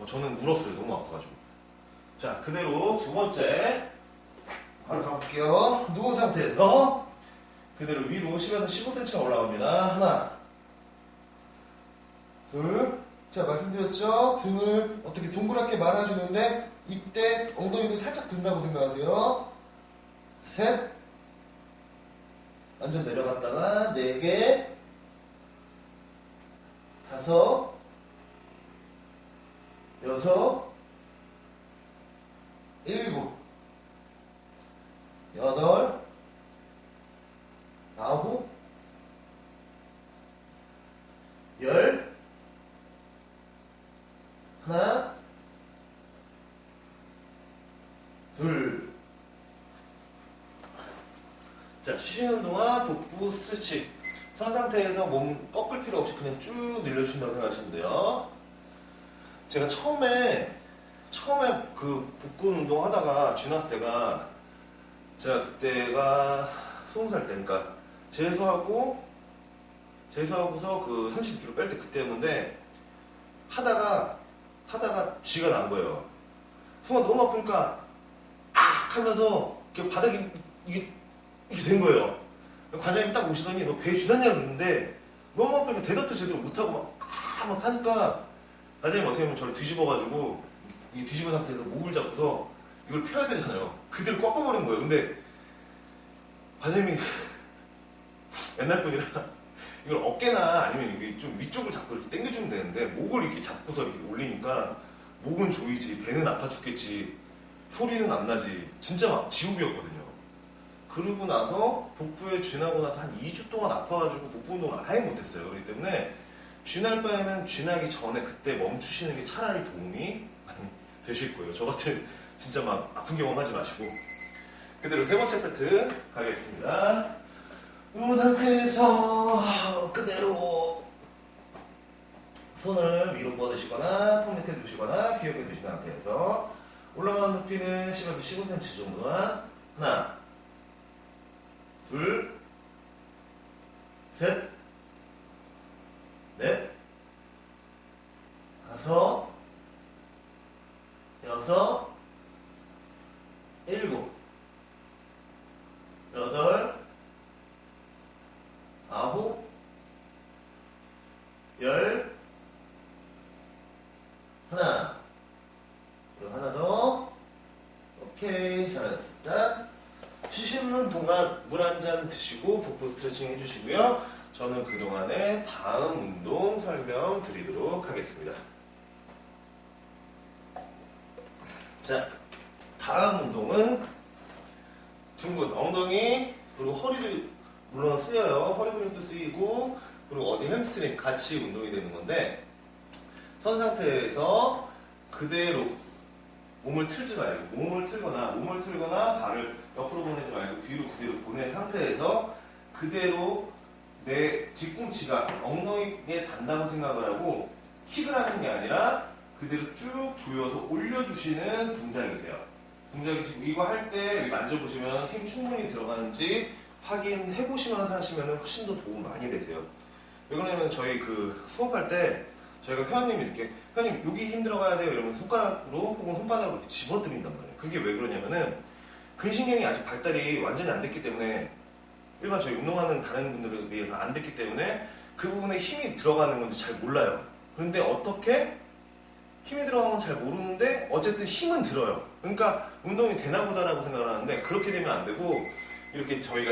Speaker 1: 저는 울었어요. 너무 아파가지고. 자, 그대로 두 번째 바로 가볼게요. 누운 상태에서 그대로 위로 10에서 15cm가 올라갑니다. 하나, 둘. 자, 말씀드렸죠? 등을 어떻게 동그랗게 말아주는데 이때 엉덩이도 살짝 든다고 생각하세요. 셋, 완전 내려갔다가 4개, 다섯, 여섯, 일곱, 여덟, 아홉, 열, 하나, 둘. 자, 쉬시는 동안 복부 스트레칭. 선 상태에서 몸 꺾을 필요 없이 그냥 쭉 늘려주신다고 생각하시면 돼요. 제가 처음에 그 복근 운동 하다가 쥐났을 때가 제가 그때가 20살 때니까 재수하고서 그 30kg 뺄 때 그때였는데 하다가 쥐가 난 거예요. 순간 너무 아프니까 하면서 바닥이 이게 된 거예요. 과장님이 딱 오시더니 너 배에 쥐났냐고 그러는데 너무 아프니까 대답도 제대로 못하고 막 하니까 과장님 어떻게 보면 저를 뒤집어가지고 이 뒤집은 상태에서 목을 잡고서 이걸 펴야 되잖아요. 그대로 꺾어버린 거예요. 근데 과장님이 옛날 분이라 이걸 어깨나 아니면 여기 좀 위쪽을 잡고 이렇게 당겨주면 되는데 목을 이렇게 잡고서 이렇게 올리니까 목은 조이지 배는 아파 죽겠지 소리는 안 나지 진짜 막 지옥이었거든요. 그러고 나서 복부에 쥐나고 나서 한 2주 동안 아파가지고 복부 운동을 아예 못했어요. 그렇기 때문에 쥐날 바에는 쥐나기 전에 그때 멈추시는 게 차라리 도움이 많이 되실 거예요. 저 같은 진짜 막 아픈 경험 하지 마시고 그대로 세 번째 세트 가겠습니다. 이 상태에서 그대로 손을 위로 뻗으시거나 턱 밑에 두시거나 귀엽게 두신 상태에서 올라가는 높이는 10에서 15cm 정도만 하나 둘 셋 넷 다섯 여섯 일곱 여덟 아홉 열 하나 그리고 하나 더 오케이 잘하셨습니다. 쉬시는 동안 물 한 잔 드시고 복부 스트레칭 해주시고요. 저는 그동안에 다음 운동 설명드리도록 하겠습니다. 자, 다음 운동은 둥근 엉덩이 그리고 허리도 물론 쓰여요. 허리 근육도 쓰이고 그리고 어디 햄스트링 같이 운동이 되는 건데 선 상태에서 그대로 몸을 틀지 말고 몸을 틀거나 발을 옆으로 보내지 말고 뒤로 그대로 보낸 상태에서 그대로 내 뒤꿈치가 엉덩이에 닿는다고 생각을 하고 킥을 하는 게 아니라 그대로 쭉 조여서 올려주시는 동작이세요. 동작이시고 이거 할 때 여기 만져보시면 힘 충분히 들어가는지 확인해 보시면서 하시면 훨씬 더 도움 많이 되세요. 왜 그러냐면 저희 그 수업할 때 저희가 회원님이 이렇게 회원님 여기 힘 들어가야 돼요 이러면 손가락으로 혹은 손바닥으로 이렇게 집어드린단 말이에요. 그게 왜 그러냐면은 근신경이 아직 발달이 완전히 안 됐기 때문에 일반 저희 운동하는 다른 분들에 비해서 안 됐기 때문에 그 부분에 힘이 들어가는 건지 잘 몰라요. 그런데 어떻게 힘이 들어가는 건 잘 모르는데 어쨌든 힘은 들어요. 그러니까 운동이 되나 보다라고 생각을 하는데 그렇게 되면 안 되고 이렇게 저희가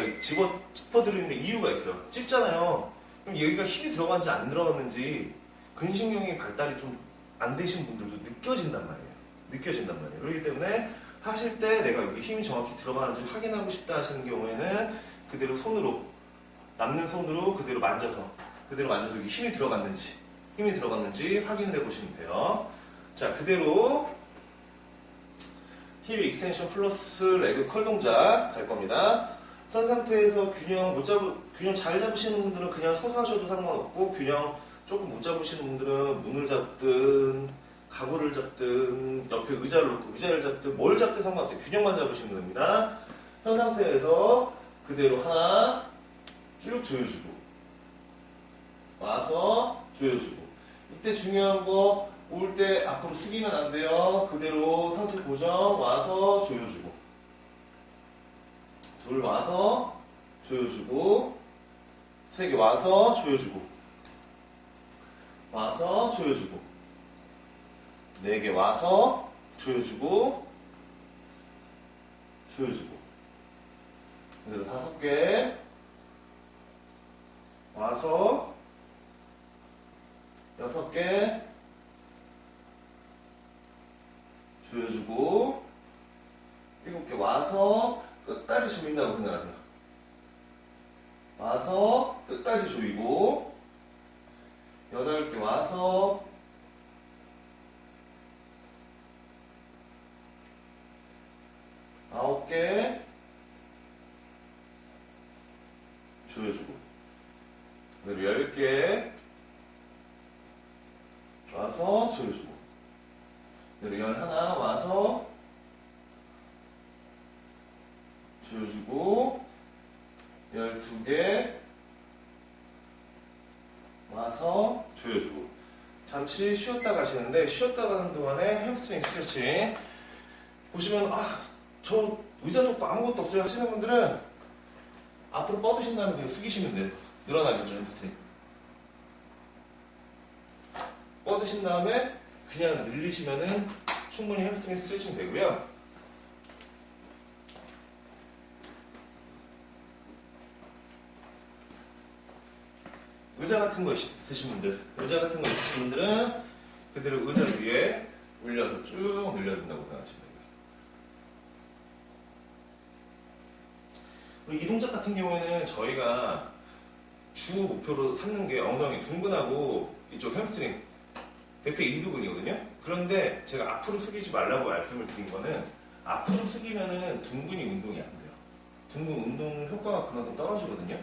Speaker 1: 짚어드리는데 이유가 있어요. 찝잖아요. 그럼 여기가 힘이 들어갔는지 안 들어갔는지 근신경이 발달이 좀 안 되신 분들도 느껴진단 말이에요. 그렇기 때문에 하실 때 내가 여기 힘이 정확히 들어가는지 확인하고 싶다 하시는 경우에는 그대로 손으로 남는 손으로 그대로 만져서 여기 힘이 들어갔는지 확인을 해보시면 돼요. 자, 그대로 힙 익스텐션 플러스 레그 컬 동작 할 겁니다. 선 상태에서 균형 잘 잡으시는 분들은 그냥 서서 하셔도 상관없고 균형 조금 못 잡으시는 분들은 문을 잡든 가구를 잡든 옆에 의자를 놓고 의자를 잡든 뭘 잡든 상관없어요. 균형만 잡으시면 됩니다. 선 상태에서 그대로 하나 쭉 조여주고 와서 조여주고 이때 중요한 거 올 때 앞으로 숙이면 안 돼요. 그대로 상체 고정 와서 조여주고 둘 와서 조여주고 세 개 와서 조여주고 네 개 와서 조여주고 그대로 5개 와서 6개 조여주고 7개 와서 끝까지 조인다고 생각하세요. 와서 끝까지 조이고 8개 와서 9개 조여주고 그리고 10개 와서 조여주고 그리고 11 와서 조여주고 12개 와서 조여주고 잠시 쉬었다 가시는데 쉬었다 가는 동안에 햄스트링 스트레칭 보시면 저 의자 놓고 아무것도 없어요 하시는 분들은 앞으로 뻗으신 다음에 그냥 숙이시면 돼요. 늘어나겠죠 햄스트링. 뻗으신 다음에 그냥 늘리시면은 충분히 햄스트링 스트레칭 되고요. 의자 같은 거 있으신 분들, 의자 같은 거 있으신 분들은 그대로 의자 위에 올려서 쭉 늘려준다고 생각하시면 됩니다. 그리고 이 동작 같은 경우에는 저희가 주 목표로 삼는 게 엉덩이 둥근하고 이쪽 햄스트링 대퇴 이두근이거든요. 그런데 제가 앞으로 숙이지 말라고 말씀을 드린 거는 앞으로 숙이면은 둥근이 운동이 안 돼요. 둥근 운동 효과가 그만큼 떨어지거든요.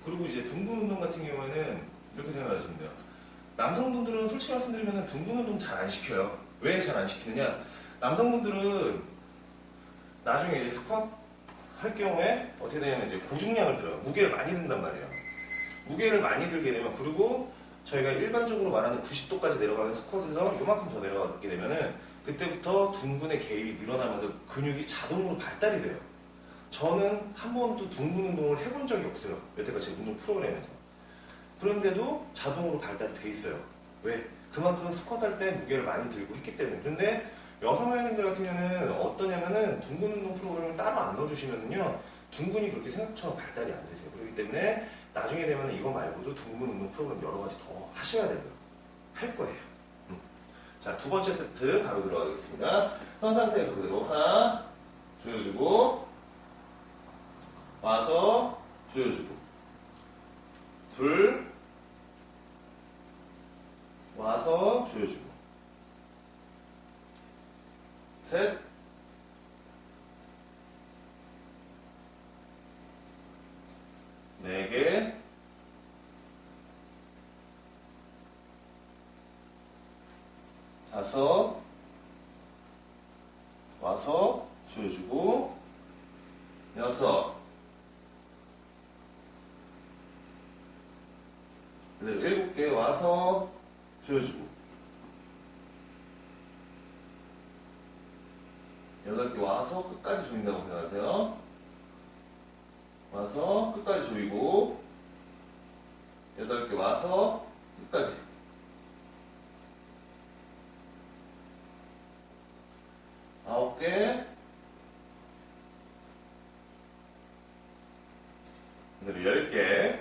Speaker 1: 그리고 이제 둥근 운동 같은 경우에는 이렇게 생각하시면 돼요. 남성분들은 솔직히 말씀드리면 둥근 운동 잘 안 시켜요. 왜 잘 안 시키느냐? 남성분들은 나중에 이제 스쿼트 할 경우에 어떻게 되냐면 이제 고중량을 들어요. 무게를 많이 든단 말이에요. 무게를 많이 들게 되면, 그리고 저희가 일반적으로 말하는 90도까지 내려가는 스쿼트에서 요만큼 더 내려가게 되면은 그때부터 둥근의 개입이 늘어나면서 근육이 자동으로 발달이 돼요. 저는 한 번도 둥근 운동을 해본 적이 없어요. 여태까지 운동 프로그램에서. 그런데도 자동으로 발달이 돼 있어요. 왜? 그만큼 스쿼트 할 때 무게를 많이 들고 했기 때문에. 그런데 여성 회원님들 같은 경우는 어떠냐면은 둥근 운동 프로그램을 따로 안 넣어주시면은요, 둥근이 그렇게 생각처럼 발달이 안 되세요. 그렇기 때문에 나중에 되면은 이거 말고도 둥근 운동 프로그램 여러 가지 더 하셔야 되고요. 할 거예요. 자, 두 번째 세트 바로 들어가겠습니다. 선 상태에서 그대로 하나 조여주고, 와서 조여주고, 둘, 와서 조여주고, 셋, 네 개, 다섯, 와서 조여주고, 여섯, 그대로 7개 와서 조여주고, 8개 와서 끝까지 조인다고 생각하세요. 와서 끝까지 조이고, 8개 와서 끝까지. 9개, 그대로 10개,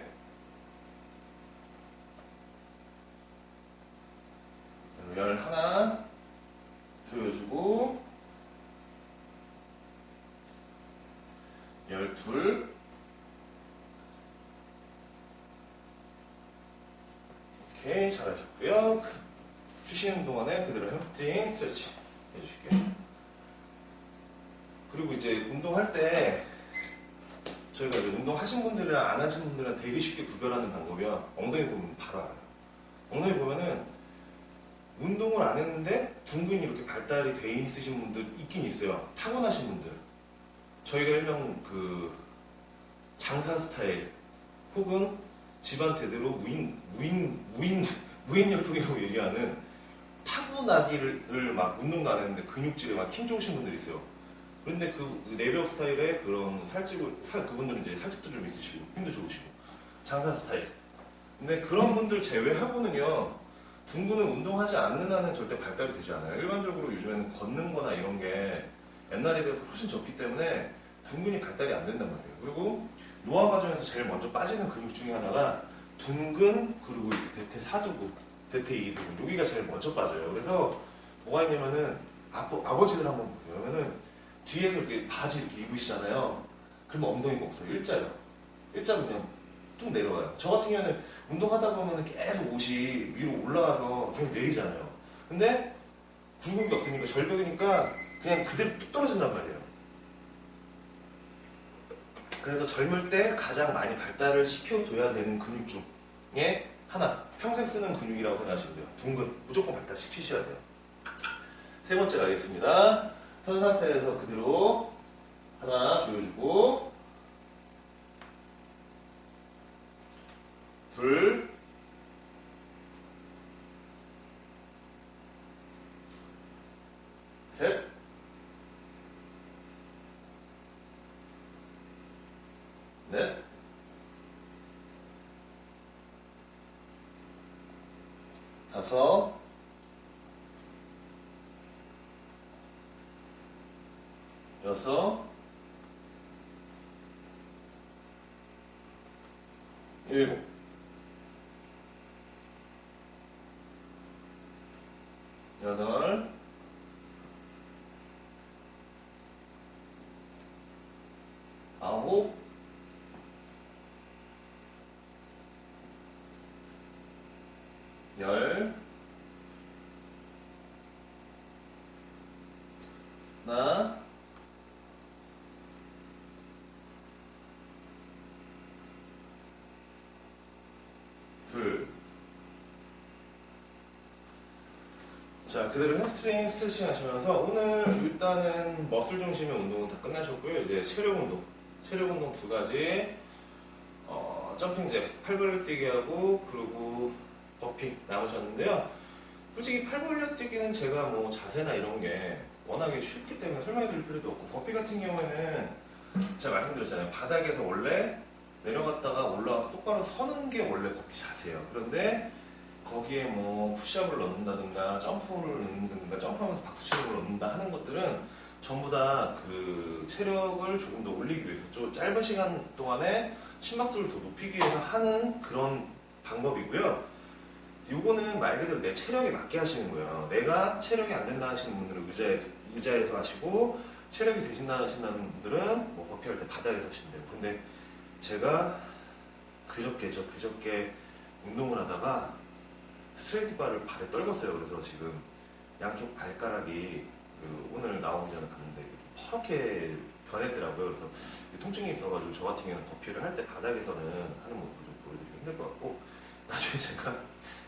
Speaker 1: 그대로 11, 조여주고, 12, 오케이, 잘하셨고요. 쉬시는 동안에 그대로 햄스트링 스트레칭 해주실게요. 그리고 이제 운동할 때 저희가 이제 운동하신 분들이랑 안 하신 분들이랑 되게 쉽게 구별하는 방법이요. 엉덩이 보면 바로 알아요. 엉덩이 보면은 운동을 안 했는데 둥근이 이렇게 발달이 돼 있으신 분들 있긴 있어요. 타고나신 분들. 저희가 일명 그 장사 스타일 혹은 집안 대대로 무인혈통이라고 얘기하는 타고나기를 막 운동도 안 했는데 근육질에 막 힘 좋으신 분들이 있어요. 그런데 그 내벽 스타일의 그런 그분들은 이제 살집도 좀 있으시고 힘도 좋으시고 장사 스타일. 근데 그런 분들 제외하고는요, 둥근은 운동하지 않는 한은 절대 발달이 되지 않아요. 일반적으로 요즘에는 걷는 거나 이런 게 옛날에 비해서 훨씬 적기 때문에 둥근이 발달이 안 된단 말이에요. 그리고 노화 과정에서 제일 먼저 빠지는 근육 중에 하나가 둥근, 그리고 대퇴 사두근, 대퇴 이두근, 여기가 제일 먼저 빠져요. 그래서 뭐가 있냐면은 아버지들 한번 보세요. 그러면은 뒤에서 이렇게 바지 이렇게 입으시잖아요. 그러면 엉덩이가 없어요. 일자요. 일자로 그냥 쭉 내려가요. 저 같은 경우는 운동하다 보면 계속 옷이 위로 올라가서 계속 내리잖아요. 근데 굴곡이 없으니까 절벽이니까 그냥 그대로 뚝 떨어진단 말이에요. 그래서 젊을 때 가장 많이 발달을 시켜둬야 되는 근육 중에 하나, 평생 쓰는 근육이라고 생각하시면 돼요. 둥근, 무조건 발달시키셔야 돼요. 세 번째 가겠습니다. 선 상태에서 그대로 하나 조여주고, 둘, 셋, 넷, 다섯, 여섯, 일곱, 여덟, 아홉, 열, 하나, 둘. 자, 그대로 햄스트링 스트레칭 하시면서 오늘 일단은 머슬 중심의 운동은 다 끝나셨고요. 이제 체력 운동 두 가지, 점핑잭, 팔 벌려 뛰기 하고, 그리고 버피 남으셨는데요. 솔직히 팔 벌려 뛰기는 제가 뭐 자세나 이런 게 워낙에 쉽기 때문에 설명해 드릴 필요도 없고, 버피 같은 경우에는 제가 말씀드렸잖아요. 바닥에서 원래 내려갔다가 올라와서 똑바로 서는 게 원래 버피 자세예요. 그런데 거기에 뭐 푸시업을 넣는다든가 점프를 넣는다든가 점프하면서 박수치는 걸 넣는다 하는 것들은 전부 다 그 체력을 조금 더 올리기 위해서 좀 짧은 시간 동안에 심박수를 더 높이기 위해서 하는 그런 방법이고요. 요거는 말 그대로 내 체력에 맞게 하시는 거예요. 내가 체력이 안 된다 하시는 분들은 의자에서 하시고, 체력이 되신다 하시는 분들은 뭐 버피할 때 바닥에서 하시면 돼요. 근데 제가 그저께 운동을 하다가 스트레이트 바를 발에 떨궜어요. 그래서 지금 양쪽 발가락이 오늘 나오기 전에 봤는데 좀 퍼렇게 변했더라고요. 그래서 통증이 있어가지고 저 같은 경우는 버피를 할 때 바닥에서는 하는 모습을 좀 보여드리기 힘들 것 같고, 나중에 제가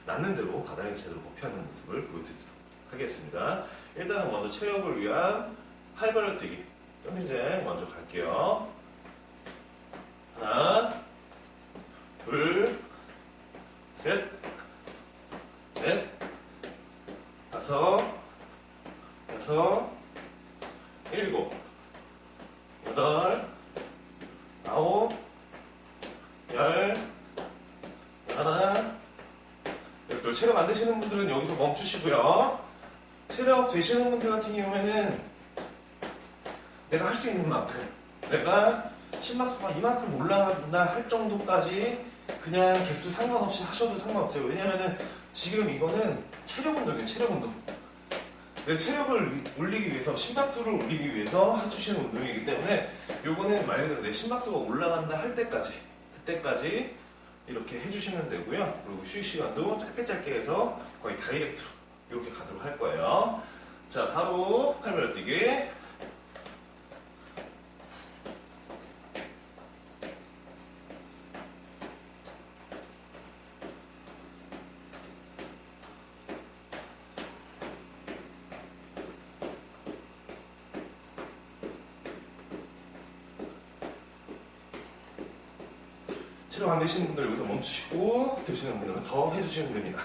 Speaker 1: 낫는 대로 바닥에서 제대로 버피하는 모습을 보여드리도록 하겠습니다. 일단은 먼저 체력을 위한 팔 벌려 뛰기 점핑잭 먼저 갈게요. 하나, 둘, 셋, 넷, 다섯, 여섯, 일곱, 여덟, 아홉, 열, 하나, 열둘. 체력 안 되시는 분들은 여기서 멈추시고요. 체력 되시는 분들 같은 경우에는 내가 할 수 있는 만큼, 내가 심박수가 이만큼 올라간다 할 정도까지 그냥 개수 상관없이 하셔도 상관없어요. 왜냐면은 지금 이거는 체력 운동이에요. 체력 운동. 내 체력을 올리기 위해서, 심박수를 올리기 위해서 해주시는 운동이기 때문에 요거는 말 그대로 내 심박수가 올라간다 할 때까지, 그때까지 이렇게 해주시면 되고요. 그리고 휴식 시간도 짧게 해서 거의 다이렉트로 이렇게 가도록 할 거예요. 자, 바로 팔 벌려 뛰기. 체력 안 되시는 분들 여기서 멈추시고, 되시는 분들은 더 해주시면 됩니다.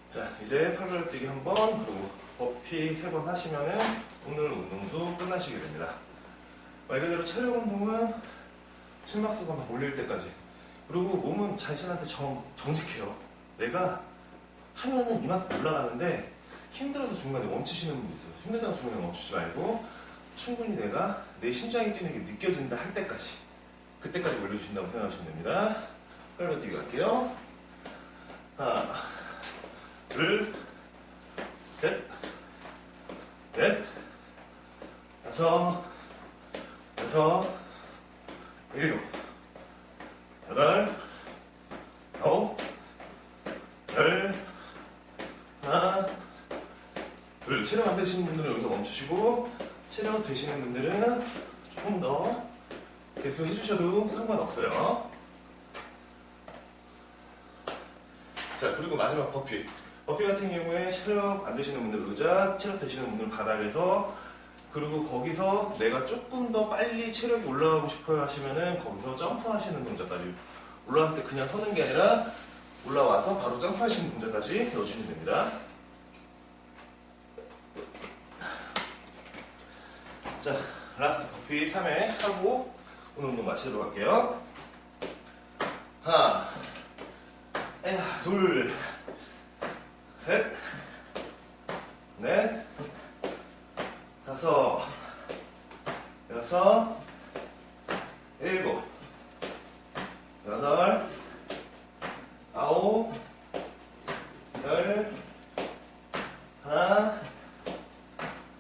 Speaker 1: 자, 이제 팔 벌려 뛰기 한 번, 그리고 버피 3번 하시면은 오늘 운동도 끝나시게 됩니다. 말 그대로 체력 운동은 심박수가 막 올릴 때까지, 그리고 몸은 자신한테 정직해요. 내가 하면은 이만큼 올라가는데 힘들어서 중간에 멈추시는 분도 있어요. 힘들다고 중간에 멈추지 말고 충분히 내가 내 심장이 뛰는 게 느껴진다 할 때까지, 그때까지 올려주신다고 생각하시면 됩니다. 팔 뛰기 갈게요. 하나, 둘, 셋, 넷, 다섯, 여섯, 일곱, 여덟, 아홉, 열, 하나, 둘. 체력 안 되시는 분들은 여기서 멈추시고, 체력 되시는 분들은 조금 더 개수 해주셔도 상관없어요. 자, 그리고 마지막 버피. 버피 같은 경우에 체력 안 되시는 분들 의자, 체력 되시는 분들 바닥에서, 그리고 거기서 내가 조금 더 빨리 체력이 올라가고 싶어요 하시면은 거기서 점프하시는 동작까지, 올라왔을 때 그냥 서는 게 아니라 올라와서 바로 점프하시는 동작까지 넣어주시면 됩니다. 자, 라스트 버피 3회 하고 오늘 운동 마치도록 할게요. 하나, 둘, 셋, 넷, 다섯, 여섯, 7, 8, 9, 10, 하나,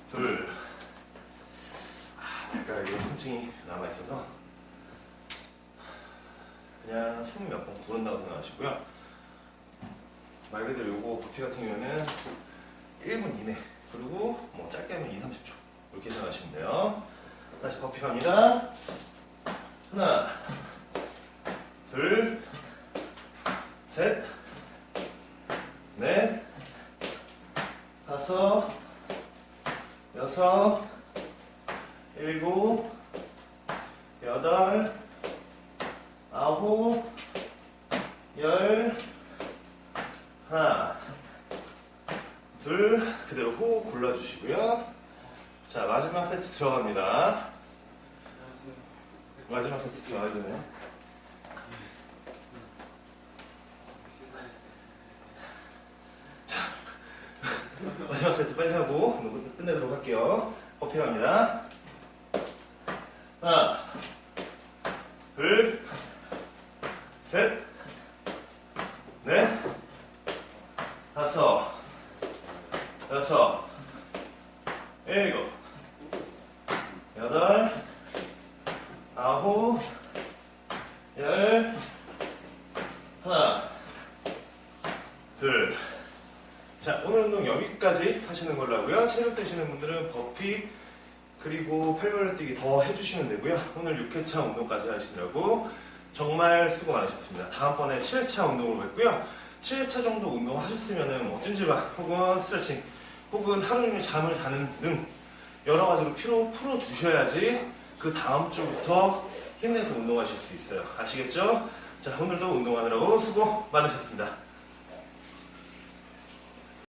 Speaker 1: 둘. 발가락에 통증이 남아있어서 그냥 숨 몇 번 고른다고 생각하시고요. 말 그대로 요거 버피 같은 경우에는 1분 이내, 그리고 뭐 짧게 하면 2~30초 이렇게 생각하시면 돼요. 다시 버피 갑니다. 하나, 둘, 셋, 넷, 다섯, 여섯, 일곱, 여덟, 아홉, 열, 하나, 둘, 그대로 호흡 골라주시고요. 자, 마지막 세트 들어갑니다. 마지막 세트 들어가야 되네. 자, 마지막 세트 빨리 하고 끝내도록 할게요. 버피 갑니다. 하나, 둘, 셋, 넷, 다섯, 여섯, 일곱, 여덟, 아홉, 열, 하나, 둘. 자, 오늘 운동 여기까지 하시는 걸로 하고요. 체력 되시는 분들은 버피 그리고 팔벌려 뛰기 더 해주시면 되고요. 오늘 6회차 운동까지 하시느라고 정말 수고 많으셨습니다. 다음번에 7회차 운동으로 뵙고요. 7회차 정도 운동하셨으면 뭐 찜질방 혹은 스트레칭 혹은 하루 종일 잠을 자는 등 여러 가지로 피로 풀어주셔야지 그 다음 주부터 힘내서 운동하실 수 있어요. 아시겠죠? 자, 오늘도 운동하느라고 수고 많으셨습니다.